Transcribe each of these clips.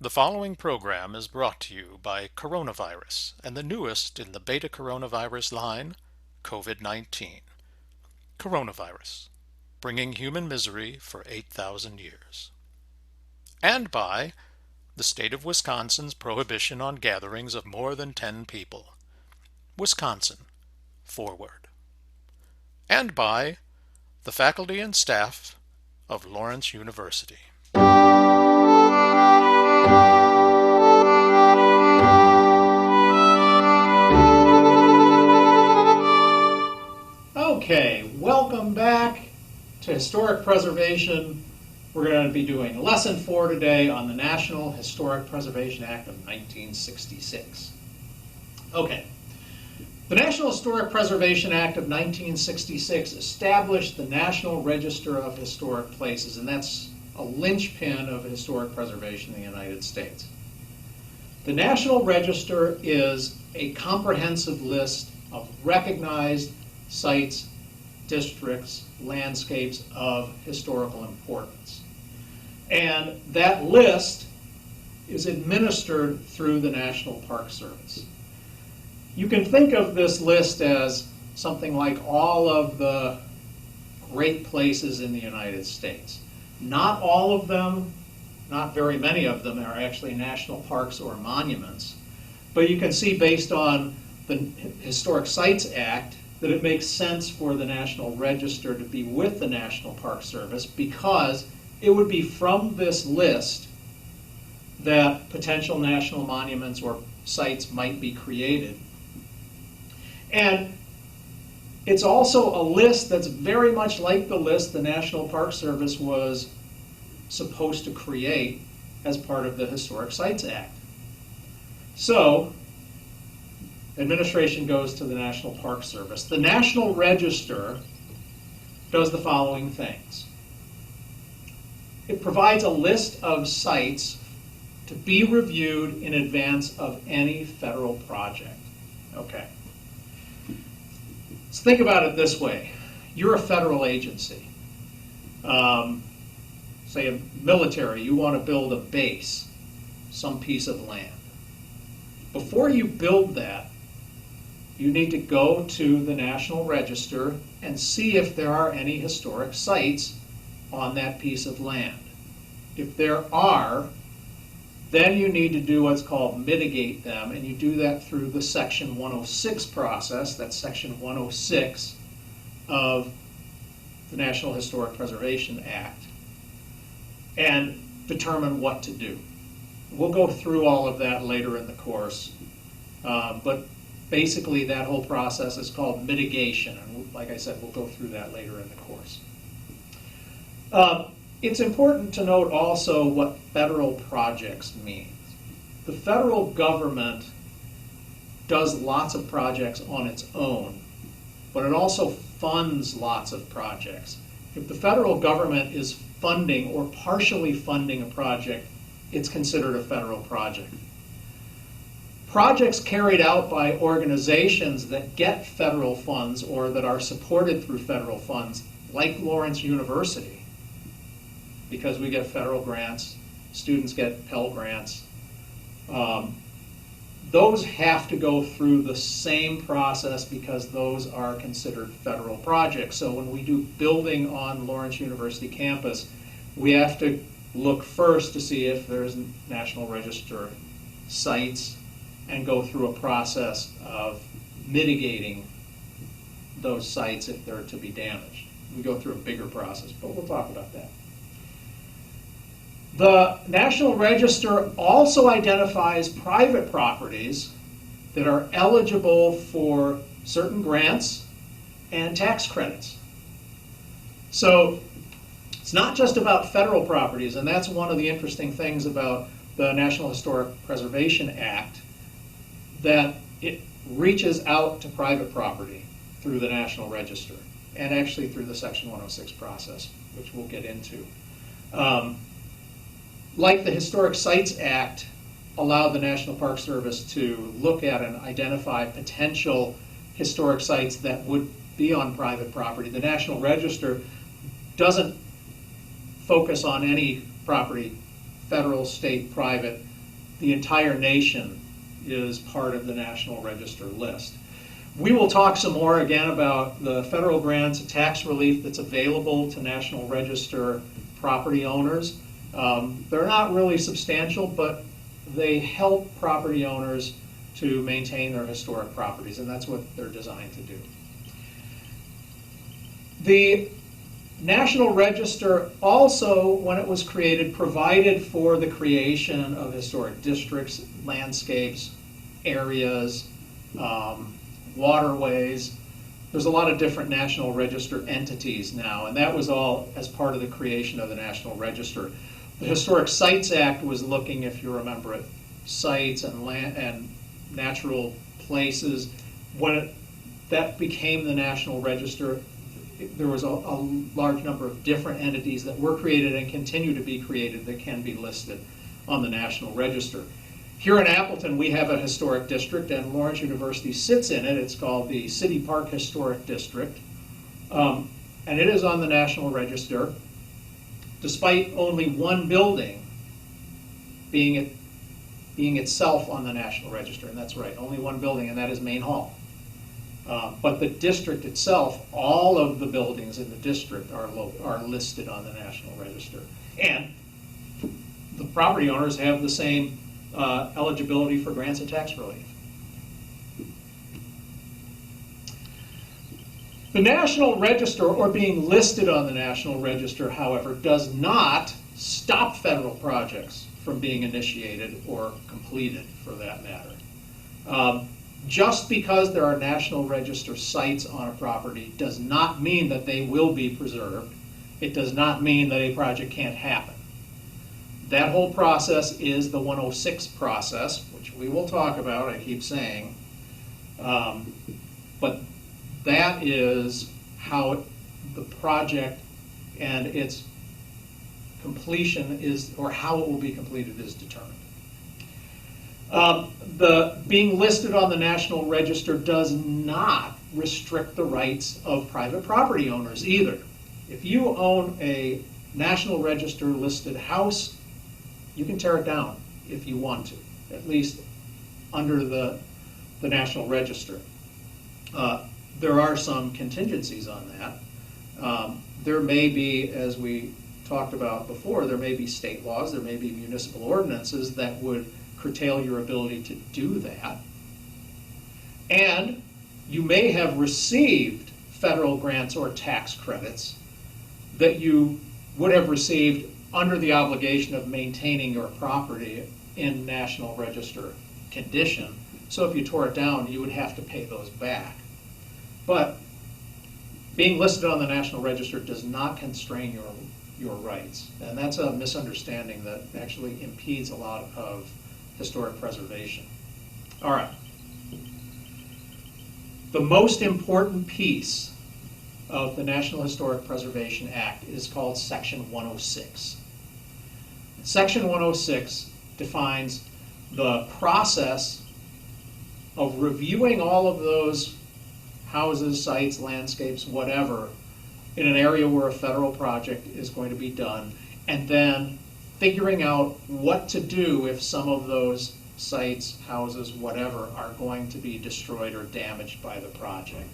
The following program is brought to you by coronavirus and the newest in the beta coronavirus line, COVID-19. Coronavirus, bringing human misery for 8,000 years. And by the state of Wisconsin's prohibition on gatherings of more than 10 people. Wisconsin, forward. And by the faculty and staff of Lawrence University. Okay, welcome back to Historic Preservation. We're going to be doing Lesson 4 today on the National Historic Preservation Act of 1966. Okay, the National Historic Preservation Act of 1966 established the National Register of Historic Places, and that's a linchpin of historic preservation in the United States. The National Register is a comprehensive list of recognized sites, districts, landscapes of historical importance. And that list is administered through the National Park Service. You can think of this list as something like all of the great places in the United States. Not all of them, not very many of them are actually national parks or monuments, but you can see based on the Historic Sites Act that it makes sense for the National Register to be with the National Park Service because it would be from this list that potential national monuments or sites might be created. And it's also a list that's very much like the list the National Park Service was supposed to create as part of the Historic Sites Act. So, administration goes to the National Park Service. The National Register does the following things. It provides a list of sites to be reviewed in advance of any federal project. Okay. Let's think about it this way. You're a federal agency. Say a military, you want to build a base, some piece of land. Before you build that, you need to go to the National Register and see if there are any historic sites on that piece of land. If there are, then you need to do what's called mitigate them, and you do that through the Section 106 process. That's Section 106 of the National Historic Preservation Act, and determine what to do. We'll go through all of that later in the course, but basically that whole process is called mitigation, and like I said, we'll go through that later in the course. It's important to note also what federal projects means. The federal government does lots of projects on its own, but it also funds lots of projects. If the federal government is funding or partially funding a project, it's considered a federal project. Projects carried out by organizations that get federal funds or that are supported through federal funds, like Lawrence University, because we get federal grants, students get Pell Grants, those have to go through the same process because those are considered federal projects. So when we do building on Lawrence University campus, we have to look first to see if there's National Register sites and go through a process of mitigating those sites if they're to be damaged. We go through a bigger process, but we'll talk about that. The National Register also identifies private properties that are eligible for certain grants and tax credits. So it's not just about federal properties, and that's one of the interesting things about the National Historic Preservation Act, that it reaches out to private property through the National Register, and actually through the Section 106 process, which we'll get into. Like the Historic Sites Act allowed the National Park Service to look at and identify potential historic sites that would be on private property, the National Register doesn't focus on any property federal, state, private, the entire nation is part of the National Register list. We will talk some more again about the federal grants and tax relief that's available to National Register property owners. They're not really substantial, but they help property owners to maintain their historic properties, and that's what they're designed to do. The National Register also, when it was created, provided for the creation of historic districts, landscapes, areas, waterways. There's a lot of different National Register entities now, and that was all as part of the creation of the National Register. The Historic Sites Act was looking, if you remember it, sites and land and natural places. When that became the National Register, there was a large number of different entities that were created and continue to be created that can be listed on the National Register. Here in Appleton, we have a historic district, and Lawrence University sits in it. It's called the City Park Historic District, and it is on the National Register, despite only one building being itself on the National Register. And that's right, only one building, and that is Main Hall. But the district itself, all of the buildings in the district are listed on the National Register. And the property owners have the same eligibility for grants and tax relief. The National Register, or being listed on the National Register, however, does not stop federal projects from being initiated or completed, for that matter. Just because there are National Register sites on a property does not mean that they will be preserved. It does not mean that a project can't happen. That whole process is the 106 process, which we will talk about, I keep saying. But that is how the project and its completion is, or how it will be completed, is determined. The being listed on the National Register does not restrict the rights of private property owners either. If you own a National Register listed house, you can tear it down if you want to, at least under the National Register. There are some contingencies on that. There may be, as we talked about before, there may be state laws, there may be municipal ordinances that would curtail your ability to do that. And you may have received federal grants or tax credits that you would have received under the obligation of maintaining your property in National Register condition. So if you tore it down, you would have to pay those back. But being listed on the National Register does not constrain your rights. And that's a misunderstanding that actually impedes a lot of historic preservation. All right. The most important piece of the National Historic Preservation Act is called Section 106. Section 106 defines the process of reviewing all of those houses, sites, landscapes, whatever, in an area where a federal project is going to be done, and then figuring out what to do if some of those sites, houses, whatever, are going to be destroyed or damaged by the project.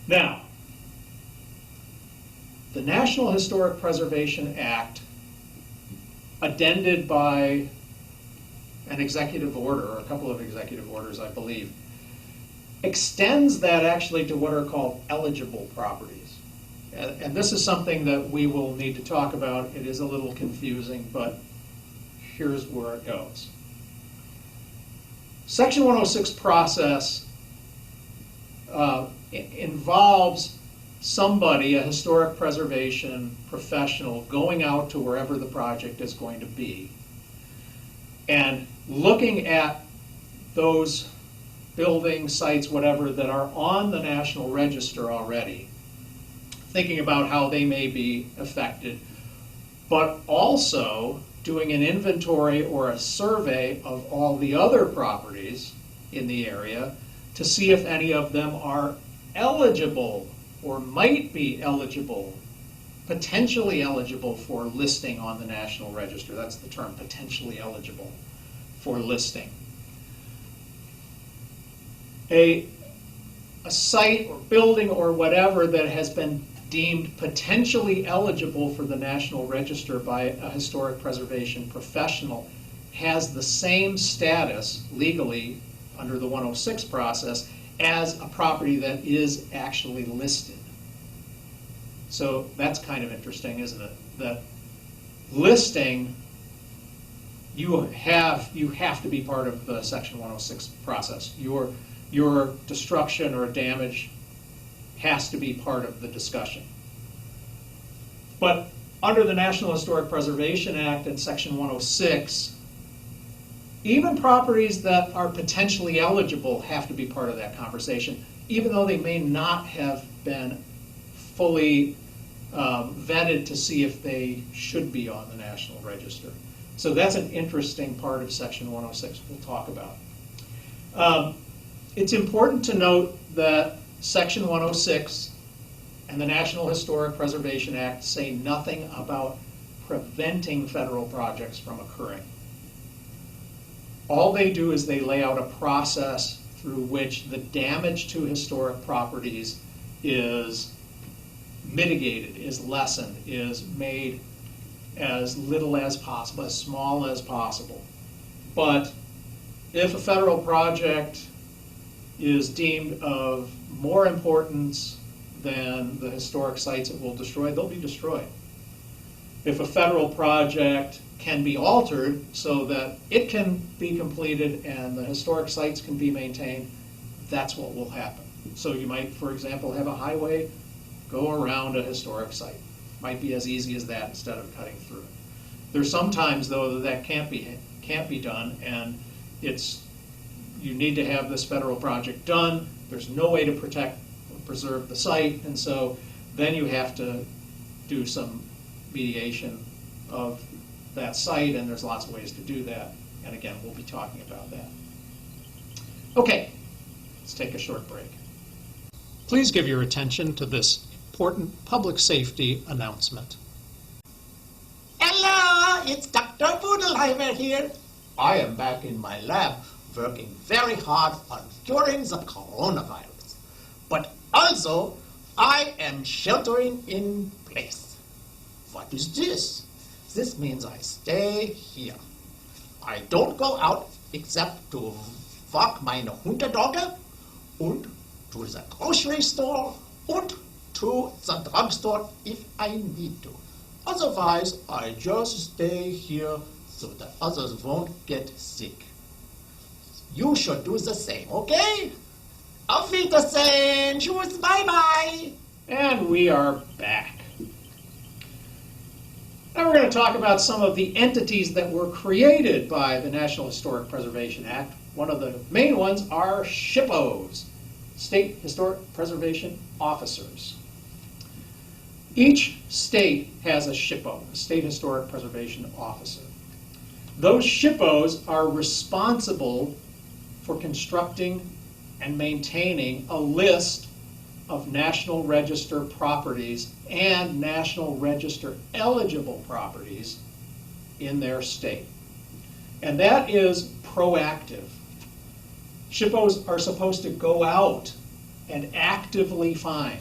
Now, the National Historic Preservation Act, addended by an executive order, or a couple of executive orders, I believe, extends that actually to what are called eligible properties. And this is something that we will need to talk about. It is a little confusing, but here's where it goes. Section 106 process involves somebody, a historic preservation professional, going out to wherever the project is going to be and looking at those buildings, sites, whatever, that are on the National Register already, thinking about how they may be affected, but also doing an inventory or a survey of all the other properties in the area to see if any of them are eligible or might be eligible potentially eligible for listing on the National Register. That's the term, potentially eligible for listing. A site or building or whatever that has been deemed potentially eligible for the National Register by a historic preservation professional has the same status legally under the 106 process as a property that is actually listed. So that's kind of interesting, isn't it? That listing, you have to be part of the Section 106 process. Your destruction or damage has to be part of the discussion. But under the National Historic Preservation Act and Section 106, even properties that are potentially eligible have to be part of that conversation, even though they may not have been fully vetted to see if they should be on the National Register. So that's an interesting part of Section 106 we'll talk about. It's important to note that Section 106 and the National Historic Preservation Act say nothing about preventing federal projects from occurring. All they do is they lay out a process through which the damage to historic properties is mitigated, is lessened, is made as little as possible, as small as possible. But if a federal project is deemed of more importance than the historic sites it will destroy, they'll be destroyed. If a federal project can be altered so that it can be completed and the historic sites can be maintained, that's what will happen. So you might, for example, have a highway go around a historic site. Might be as easy as that instead of cutting through it. There's sometimes, though, that can't be done, and you need to have this federal project done. There's no way to protect or preserve the site, and so then you have to do some mediation of that site, and there's lots of ways to do that. And again, we'll be talking about that. Okay, let's take a short break. Please give your attention to this important public safety announcement. Hello, it's Dr. Budelheimer here. I am back in my lab working very hard on curing the coronavirus. But also, I am sheltering in place. What is this? This means I stay here. I don't go out except to walk meine Hundedogge und to the grocery store und to the drugstore if I need to. Otherwise, I just stay here so that others won't get sick. You should do the same, okay? Auf Wiedersehen. Tschüss, bye-bye. And we are back. Now we're going to talk about some of the entities that were created by the National Historic Preservation Act. One of the main ones are SHPOs, State Historic Preservation Officers. Each state has a SHPO, a State Historic Preservation Officer. Those SHPOs are responsible for constructing and maintaining a list of National Register properties and National Register eligible properties in their state. And that is proactive. SHPOs are supposed to go out and actively find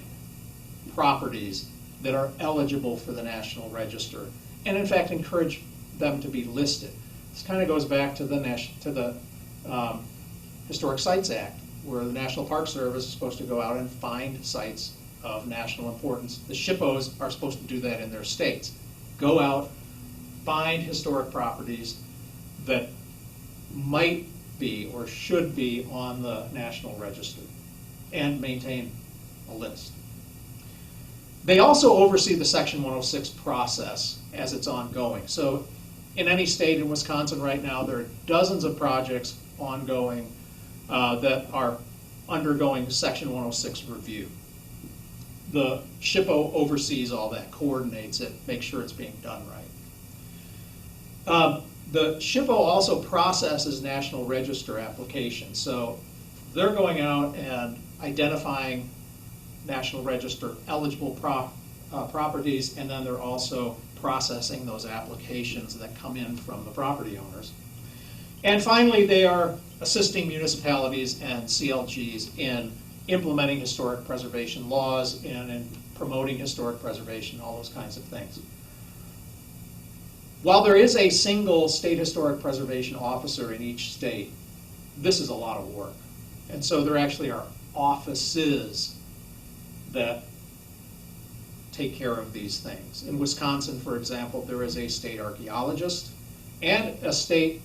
properties that are eligible for the National Register, and in fact encourage them to be listed. This kind of goes back to the Historic Sites Act, where the National Park Service is supposed to go out and find sites of national importance. The SHPOs are supposed to do that in their states. Go out, find historic properties that might be or should be on the National Register and maintain a list. They also oversee the Section 106 process as it's ongoing. So in any state in Wisconsin right now, there are dozens of projects ongoing that are undergoing Section 106 review. The SHPO oversees all that, coordinates it, makes sure it's being done right. The SHPO also processes National Register applications. So they're going out and identifying National Register eligible properties, and then they're also processing those applications that come in from the property owners. And finally, they are assisting municipalities and CLGs in implementing historic preservation laws and in promoting historic preservation, all those kinds of things. While there is a single state historic preservation officer in each state, this is a lot of work. And so there actually are offices that take care of these things. In Wisconsin, for example, there is a state archaeologist and a state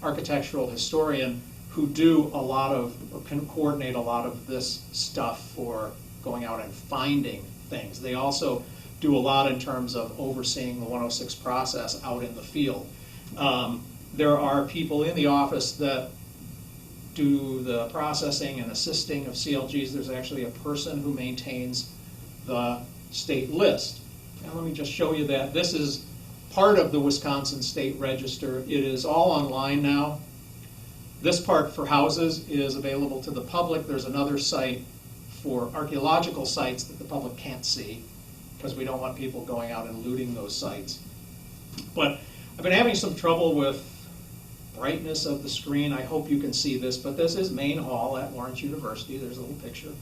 architectural historian who do a lot of, or can coordinate a lot of this stuff for going out and finding things. They also do a lot in terms of overseeing the 106 process out in the field. There are people in the office that do the processing and assisting of CLGs. There's actually a person who maintains the state list. Now let me just show you that. This is part of the Wisconsin State Register. It is all online now. This part for houses is available to the public. There's another site for archaeological sites that the public can't see because we don't want people going out and looting those sites. But I've been having some trouble with brightness of the screen. I hope you can see this, but this is Main Hall at Lawrence University. There's a little picture.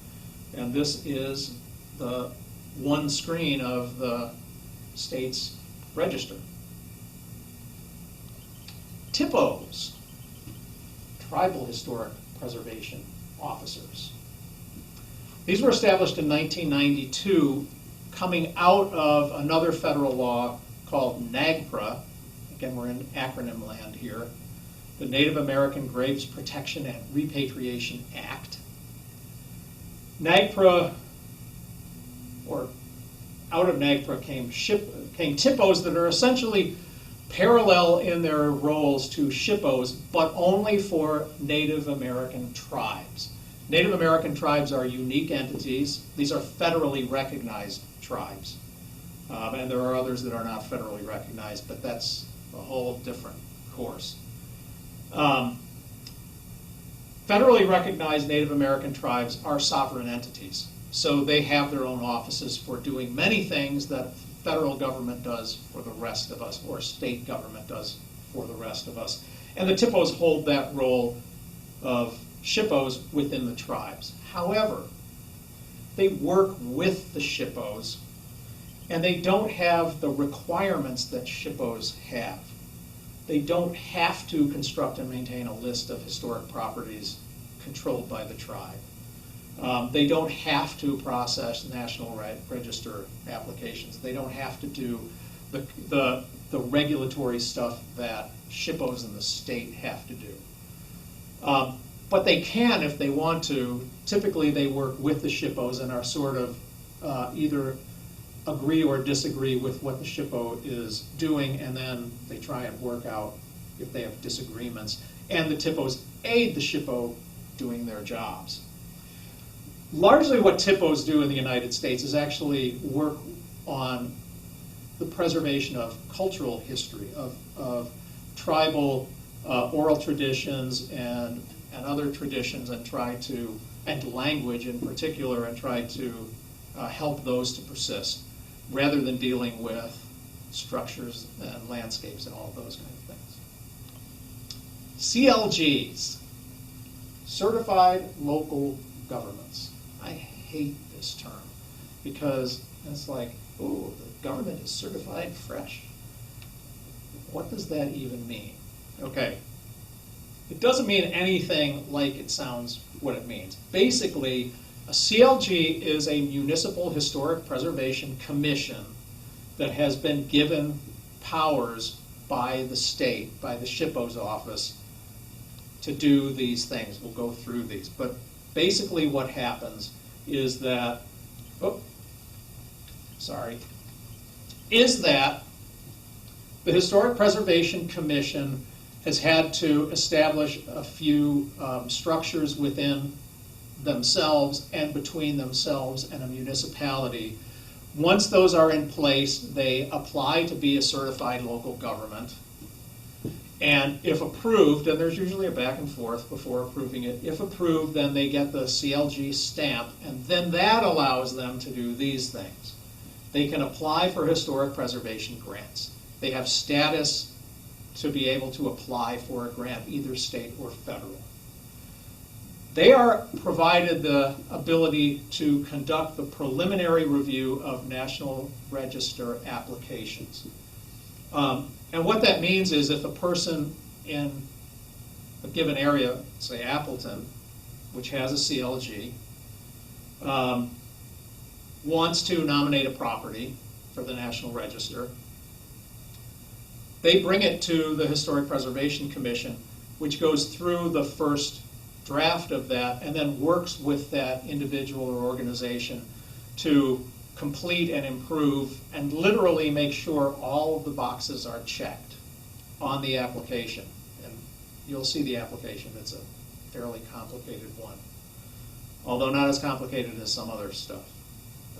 And this is the one screen of the state's register. THPOs, Tribal Historic Preservation Officers. These were established in 1992, coming out of another federal law called NAGPRA. Again, we're in acronym land here. The Native American Graves Protection and Repatriation Act. NAGPRA, or out of NAGPRA came THPOs that are essentially parallel in their roles to SHPOs, but only for Native American tribes. Native American tribes are unique entities. These are federally recognized tribes. And there are others that are not federally recognized, but that's a whole different course. Federally recognized Native American tribes are sovereign entities. So they have their own offices for doing many things that federal government does for the rest of us, or state government does for the rest of us. And the THPOs hold that role of SHPOs within the tribes. However, they work with the SHPOs, and they don't have the requirements that SHPOs have. They don't have to construct and maintain a list of historic properties controlled by the tribe. They don't have to process National Register applications. They don't have to do the regulatory stuff that SHPOs in the state have to do. But they can if they want to. Typically they work with the SHPOs and are sort of either agree or disagree with what the SHPO is doing, and then they try and work out if they have disagreements. And the THPOs aid the SHPO doing their jobs. Largely what THPOs do in the United States is actually work on the preservation of cultural history, of tribal oral traditions and other traditions, and language in particular, and try to help those to persist, rather than dealing with structures and landscapes and all of those kinds of things. CLGs, Certified Local Governments. I hate this term because it's like, oh, the government is certified fresh. What does that even mean? Okay, it doesn't mean anything like it sounds what it means. Basically, a CLG is a Municipal Historic Preservation Commission that has been given powers by the state, by the SHPO's office, to do these things. We'll go through these. But basically what happens is that, is that the Historic Preservation Commission has had to establish a few structures within themselves and between themselves and a municipality. Once those are in place, they apply to be a certified local government. And if approved, and there's usually a back and forth before approving it, if approved, then they get the CLG stamp, and then that allows them to do these things. they can apply for historic preservation grants. They have status to be able to apply for a grant, either state or federal. They are provided the ability to conduct the preliminary review of National Register applications. And what that means is if a person in a given area, say Appleton, which has a CLG, wants to nominate a property for the National Register, they bring it to the Historic Preservation Commission, which goes through the first draft of that and then works with that individual or organization to complete and improve and literally make sure all of the boxes are checked on the application. And you'll see the application. It's a fairly complicated one, although not as complicated as some other stuff.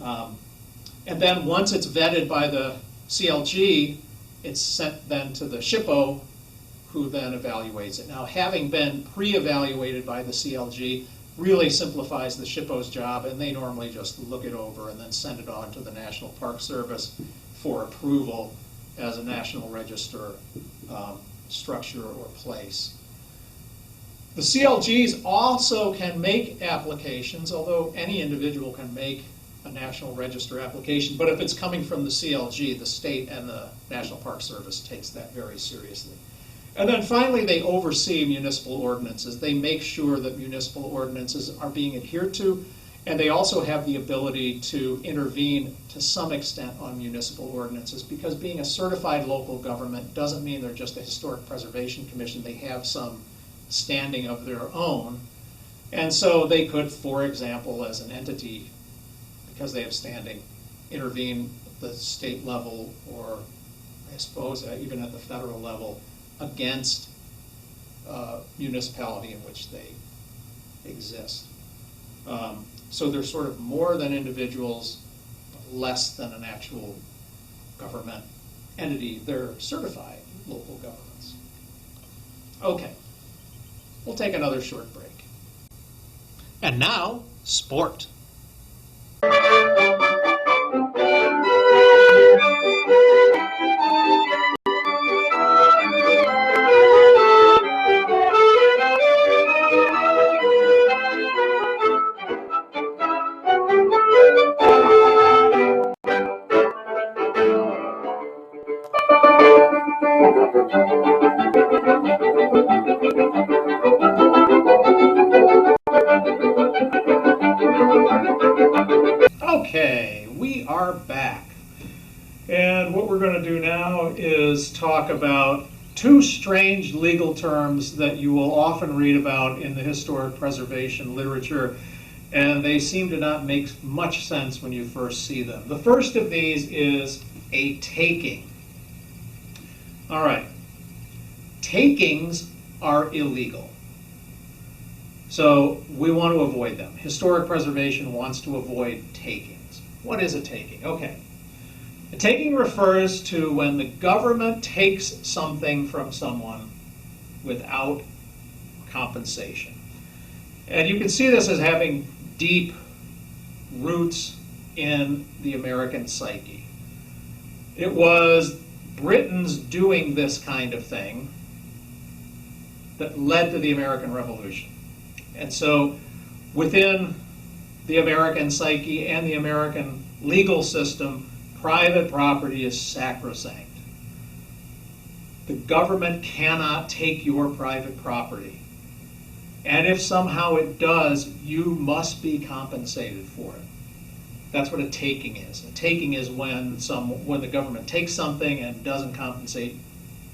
And then once it's vetted by the CLG, it's sent then to the SHPO, who then evaluates it. Now, having been pre-evaluated by the CLG really simplifies the SHPO's job, and they normally just look it over and then send it on to the National Park Service for approval as a National Register structure or place. The CLGs also can make applications, although any individual can make a National Register application, but if it's coming from the CLG, the state and the National Park Service takes that very seriously. And then finally, they oversee municipal ordinances. They make sure that municipal ordinances are being adhered to, and they also have the ability to intervene to some extent on municipal ordinances, because being a certified local government doesn't mean they're just a Historic Preservation Commission. They have some standing of their own, and so they could, for example, as an entity, because they have standing, intervene at the state level, or I suppose even at the federal level, against municipality in which they exist. So they're sort of more than individuals, less than an actual government entity. They're certified local governments. Okay, we'll take another short break. And now, sport. Okay, we are back. And what we're going to do now is talk about two strange legal terms that you will often read about in the historic preservation literature, and they seem to not make much sense when you first see them. The first of these is a taking. All right, takings are illegal. So we want to avoid them. Historic preservation wants to avoid takings. What is a taking? Okay. A taking refers to when the government takes something from someone without compensation. And you can see this as having deep roots in the American psyche. It was Britons doing this kind of thing that led to the American Revolution. And so within the American psyche and the American legal system, private property is sacrosanct. The government cannot take your private property. And if somehow it does, you must be compensated for it. That's what a taking is. A taking is when the government takes something and doesn't compensate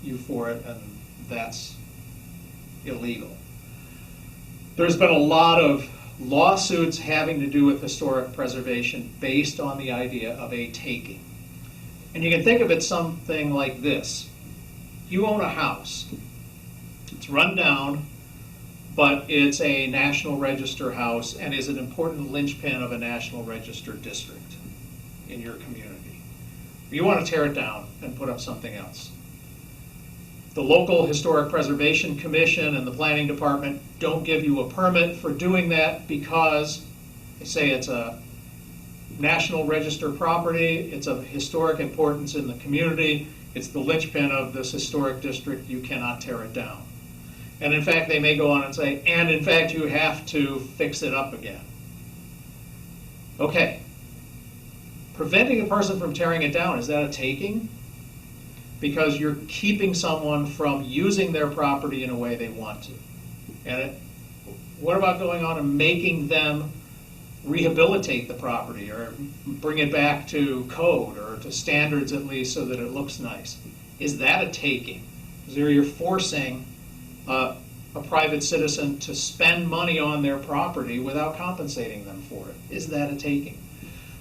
you for it, and that's illegal. There's been a lot of lawsuits having to do with historic preservation based on the idea of a taking. And you can think of it something like this. You own a house. It's run down, but it's a National Register house and is an important linchpin of a National Register district in your community. You want to tear it down and put up something else. The local Historic Preservation Commission and the Planning Department don't give you a permit for doing that because they say it's a National Register property. It's of historic importance in the community. It's the linchpin of this historic district. You cannot tear it down. And in fact, they may go on and say, and in fact, you have to fix it up again. Okay. Preventing a person from tearing it down, is that a taking? Because you're keeping someone from using their property in a way they want to. And what about going on and making them rehabilitate the property or bring it back to code or to standards at least so that it looks nice? Is that a taking? Because you're forcing a private citizen to spend money on their property without compensating them for it. Is that a taking?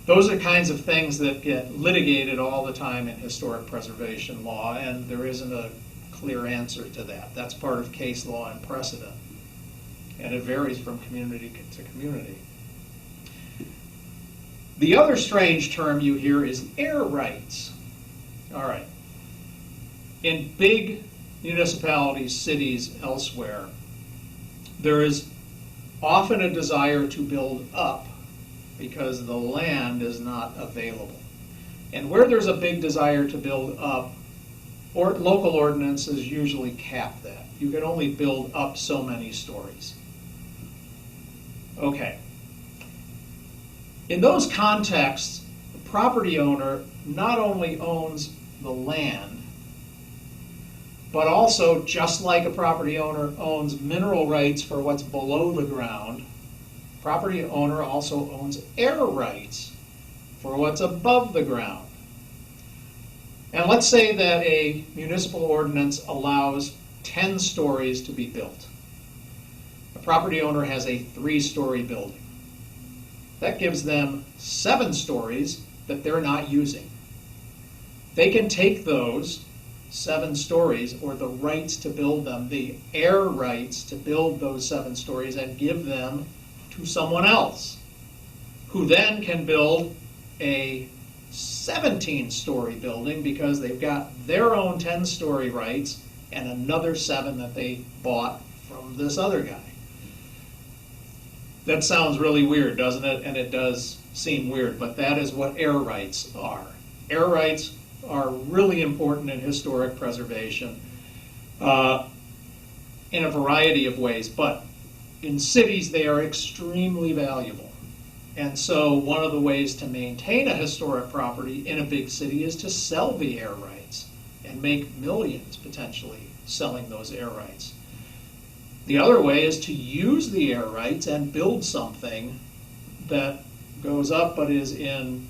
Those are kinds of things that get litigated all the time in historic preservation law, and there isn't a clear answer to that. That's part of case law and precedent, and it varies from community to community. The other strange term you hear is air rights. All right. In big municipalities, cities, elsewhere, there is often a desire to build up because the land is not available. And where there's a big desire to build up, or local ordinances usually cap that. You can only build up so many stories. Okay. In those contexts, the property owner not only owns the land, but also, just like a property owner owns mineral rights for what's below the ground, property owner also owns air rights for what's above the ground. And let's say that a municipal ordinance allows 10 stories to be built. A property owner has a 3-story building. That gives them 7 stories that they're not using. They can take those 7 stories, or the rights to build them, the air rights to build those 7 stories, and give them to someone else, who then can build a 17-story building because they've got their own 10-story rights and another 7 that they bought from this other guy. That sounds really weird, doesn't it? And it does seem weird, but that is what air rights are. Air rights are really important in historic preservation in a variety of ways, but in cities they are extremely valuable. And so one of the ways to maintain a historic property in a big city is to sell the air rights and make millions potentially selling those air rights. The other way is to use the air rights and build something that goes up but is in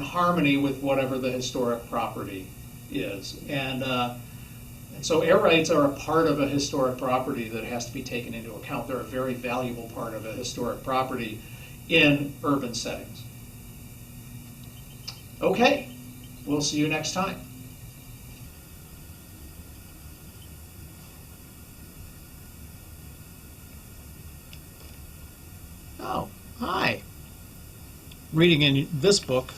harmony with whatever the historic property is. And so air rights are a part of a historic property that has to be taken into account. They're a very valuable part of a historic property in urban settings. Okay, we'll see you next time. Oh, hi. Reading in this book,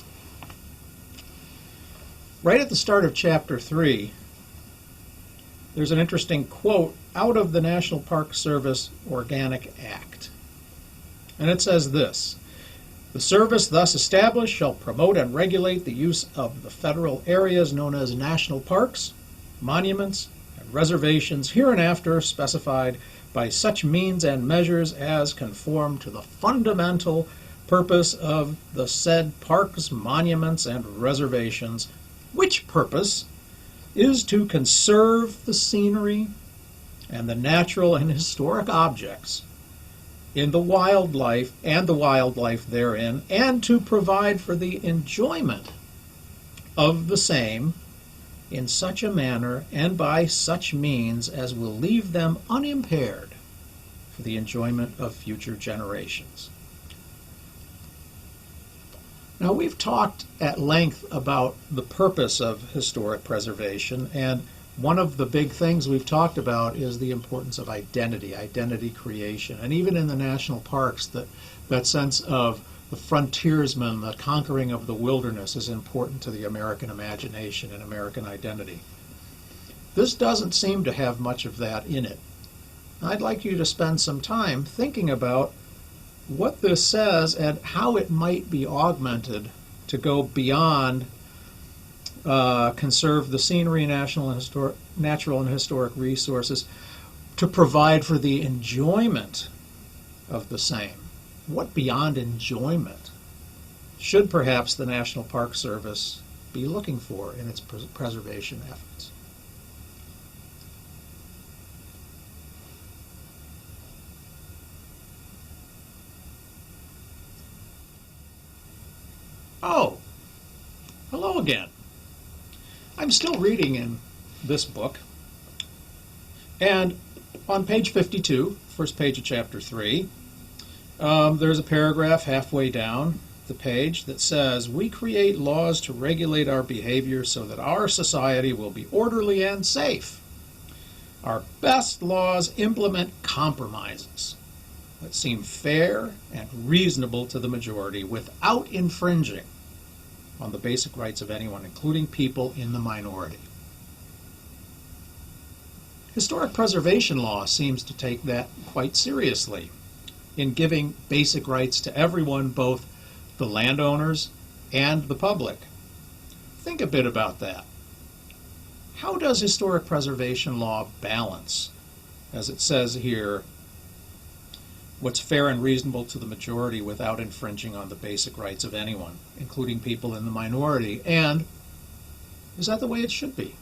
right at the start of chapter 3, there's an interesting quote out of the National Park Service Organic Act. And it says this: "The service thus established shall promote and regulate the use of the federal areas known as national parks, monuments, and reservations hereinafter specified by such means and measures as conform to the fundamental purpose of the said parks, monuments, and reservations, which purpose is to conserve the scenery and the natural and historic objects in the wildlife and the wildlife therein, and to provide for the enjoyment of the same in such a manner and by such means as will leave them unimpaired for the enjoyment of future generations." Now, we've talked at length about the purpose of historic preservation, and one of the big things we've talked about is the importance of identity creation. And even in the national parks, that sense of the frontiersman, the conquering of the wilderness, is important to the American imagination and American identity. This doesn't seem to have much of that in it. I'd like you to spend some time thinking about what this says and how it might be augmented to go beyond conserve the scenery, natural and historic resources, to provide for the enjoyment of the same. What beyond enjoyment should perhaps the National Park Service be looking for in its preservation efforts? Oh, hello again. I'm still reading in this book, and on page 52, first page of chapter 3, there's a paragraph halfway down the page that says, "We create laws to regulate our behavior so that our society will be orderly and safe. Our best laws implement compromises that seem fair and reasonable to the majority without infringing on the basic rights of anyone, including people in the minority." Historic preservation law seems to take that quite seriously in giving basic rights to everyone, both the landowners and the public. Think a bit about that. How does historic preservation law balance, as it says here, what's fair and reasonable to the majority without infringing on the basic rights of anyone, including people in the minority? And is that the way it should be?